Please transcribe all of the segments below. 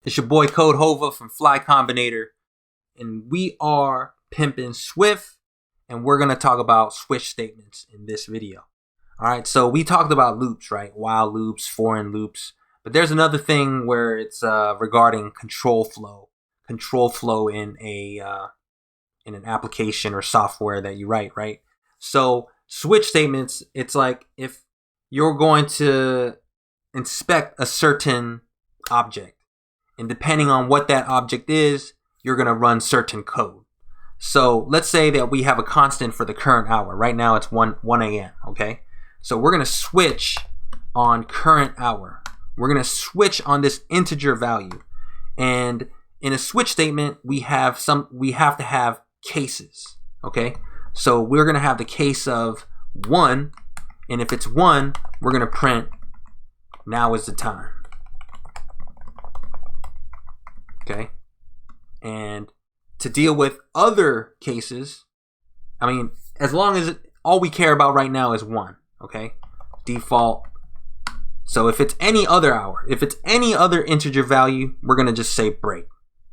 It's your boy Codehova from Combinator, and we are pimping Swift, and we're going to talk about switch statements in this video. All right, so we talked about loops, right? While loops, foreign loops, but there's another thing where it's regarding control flow in an application or software that you write, right? So switch statements, it's like if you're going to inspect a certain object, and depending on what that object is, you're going to run certain code. So let's say that we have a constant for the current hour. Right now it's 1 a.m., okay? So we're going to switch on current hour. We're going to switch on this integer value. And in a switch statement, we have to have cases, okay? So we're going to have the case of 1, and if it's 1, we're going to print now is the time. Okay, and to deal with other cases, I mean, as long as all we care about right now is 1, okay, default. So if it's any other hour, if it's any other integer value, we're going to just say break.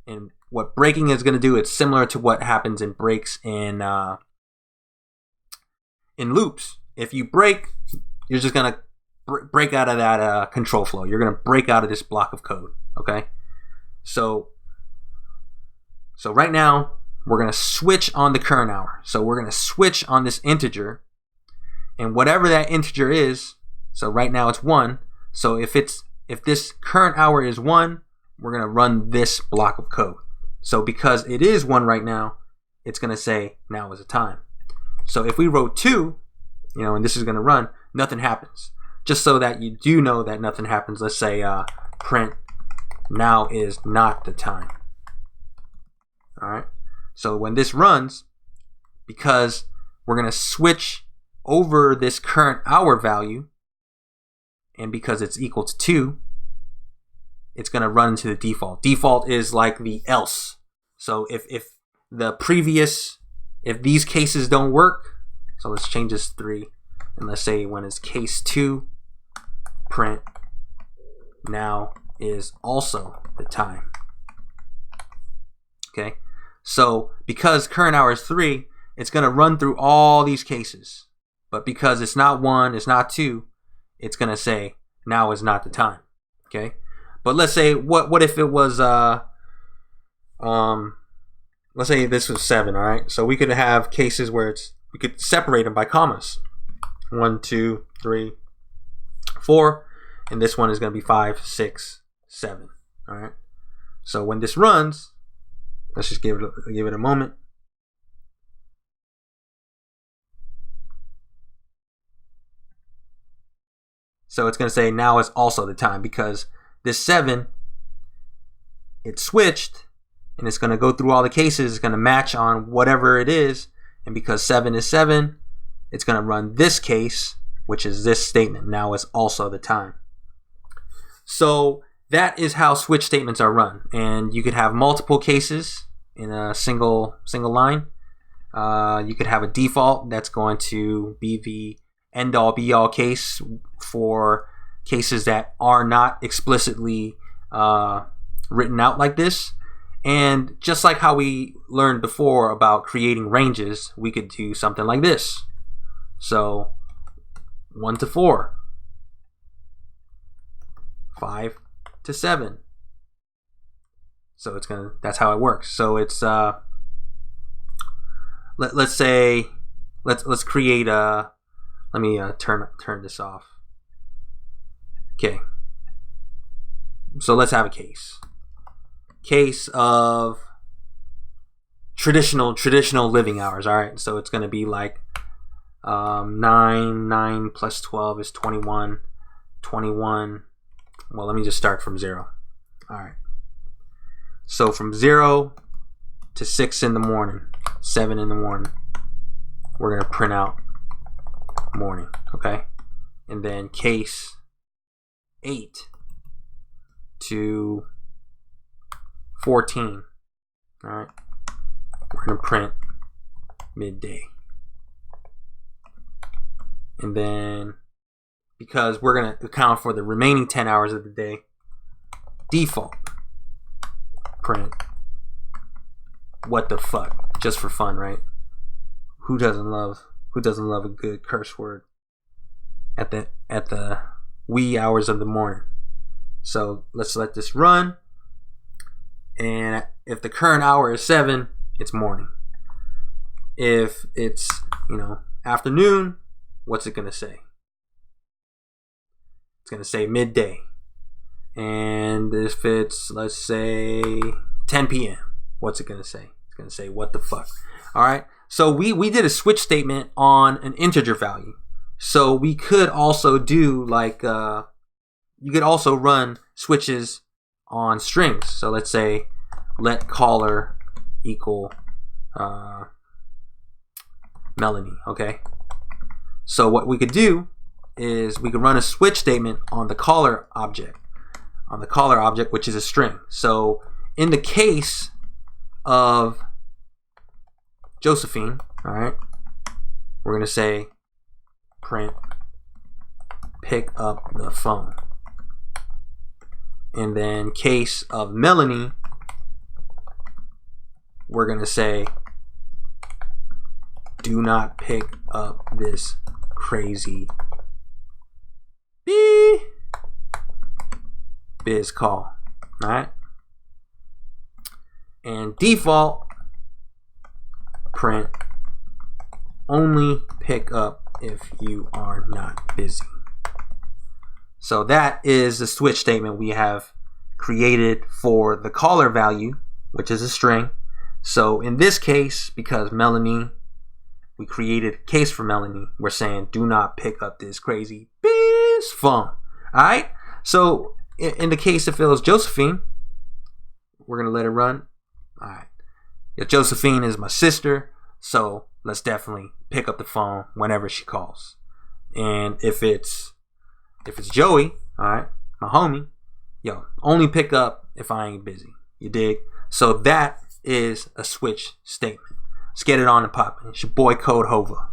And what breaking is going to do, it's similar to what happens in breaks in loops. If you break, you're just going to break out of that control flow. You're going to break out of this block of code, okay? So right now, we're going to switch on the current hour. So we're going to switch on this integer, and whatever that integer is, so right now it's 1. So if this current hour is 1, we're going to run this block of code. So because it is 1 right now, it's going to say now is the time. So if we wrote 2, and this is going to run, nothing happens. Just so that you do know that nothing happens, let's say print now is not the time. All right. So when this runs, because we're going to switch over this current hour value, and because it's equal to 2, it's going to run into the default. Default is like the else. So if these cases don't work, so let's change this 3, and let's say when it's case 2, print now is also the time. Okay, so because current hour is 3, it's going to run through all these cases, but because it's not 1, it's not 2, it's going to say now is not the time. Okay, but let's say what if it was let's say this was 7. All right, so we could have cases where we could separate them by commas. 1, 2, 3, 4, and this one is going to be 5, 6, 7. All right. So when this runs, let's just give it a moment. So it's going to say now is also the time, because this 7, it switched, and it's going to go through all the cases. It's going to match on whatever it is, and because 7 is 7, it's going to run this case, which is this statement. Now is also the time. So that is how switch statements are run, and you could have multiple cases in a single line. You could have a default that's going to be the end-all be-all case for cases that are not explicitly written out like this. And just like how we learned before about creating ranges, we could do something like this. So 1 to 4, 5 to 7. So that's how it works. So it's let's create a, let me turn this off. Okay. So let's have a case of traditional living hours. All right. So it's going to be like 9 plus 12 is 21. Well, let me just start from 0. All right. So from 0 to 6 in the morning, 7 in the morning, we're going to print out morning, okay? And then case 8 to 14, all right? We're going to print midday. And then because we're going to account for the remaining 10 hours of the day, default. print what the fuck, just for fun, right? Who doesn't love a good curse word at the wee hours of the morning? So let's let this run. And if the current hour is 7, it's morning. If it's, afternoon, what's it gonna say? It's gonna say midday. And if it's, let's say, 10 p.m., what's it gonna say? It's gonna say what the fuck. All right. So we did a switch statement on an integer value. So we could also do like you could also run switches on strings. So let's say let caller equal Melanie. Okay. So what we could do is we could run a switch statement on the caller object. On the caller object, which is a string. So in the case of Josephine, all right, we're gonna say print pick up the phone. And then case of Melanie, we're gonna say do not pick up this crazy biz call. All right. And default, print only pick up if you are not busy. So that is the switch statement we have created for the caller value, which is a string. So in this case, because Melanie, we created case for Melanie, we're saying do not pick up this crazy biz phone. All right. So in the case if it was Josephine, we're gonna let it run. All right. Yeah, Josephine is my sister, so let's definitely pick up the phone whenever she calls. And if it's Joey, all right, my homie, only pick up if I ain't busy. You dig? So that is a switch statement. Let's get it on and popping. It's your boy Codehova.